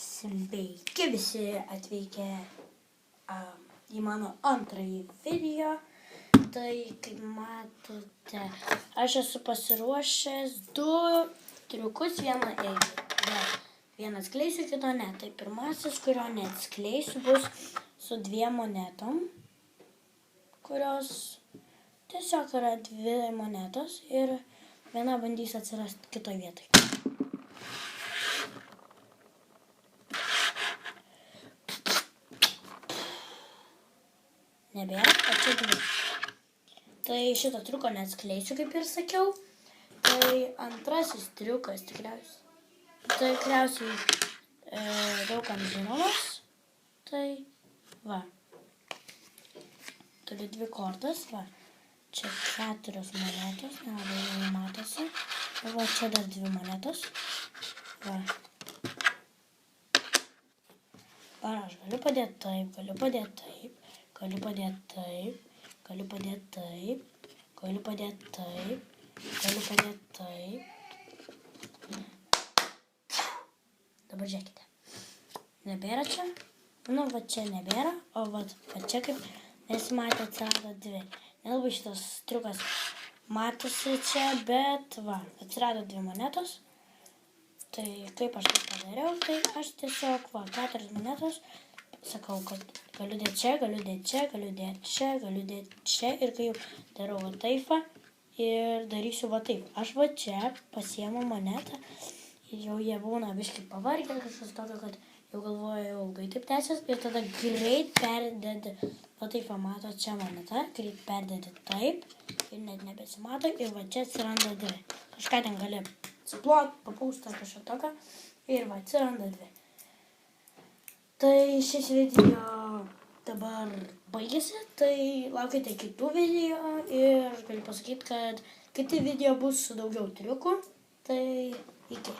Sveiki visi atvykę į mano antrąjį video. Tai, kaip matote, aš esu pasiruošęs 2 triukus, vieną eigą. Vieną atskleisiu, kito ne. Tai pirmasis, kurio neatskleisiu, bus su 2 monetom, kurios tiesiog yra 2 monetos ir viena bandys atsirasti kitoje vietoje. Nebėra, o čia 2. Tai šito triuko neatskleisiu, kaip ir sakiau. Tai antrasis triukas tikriausiai daugam žinomas. Tai va. Turiu 2 kortas, va. Čia 4 monetos, nelabai matosi. Ir va, čia dar 2 monetos. Va. Ar aš galiu padėti taip, galiu padėti taip. Galiu padėti taip, galiu padėti taip, galiu padėti taip, galiu padėti taip. Dabar žiūrėkite. Nebėra čia? Nu, va čia nebėra, o va čia kaip nesimatė atsirado 2. Nelabai šitas triukas matosi čia, bet va, atsirado 2 monetos. Tai kaip aš tai padariau, tai aš tiesiog va, 4 monetos. Sakau, kad galiu dėti čia, galiu dėti čia, galiu dėti čia, galiu dėti čia. Ir kai jau darau va taip va, ir darysiu va taip. Aš va čia pasiemu monetą ir jau jie būna biškai pavargę, kažkas tokio, kad jau galvoju ilgai taip tęsias. Ir tada greit perdedi, va taip va matot čia moneta, greit perdedi taip ir net nebesimato. Ir va čia atsiranda 2. Kažką ten gali suplot, papūstą kažką tokio ir va atsiranda 2. Tai šis video dabar baigėsi, tai laukite kitų video ir galiu pasakyti, kad kiti video bus su daugiau triukų, tai iki.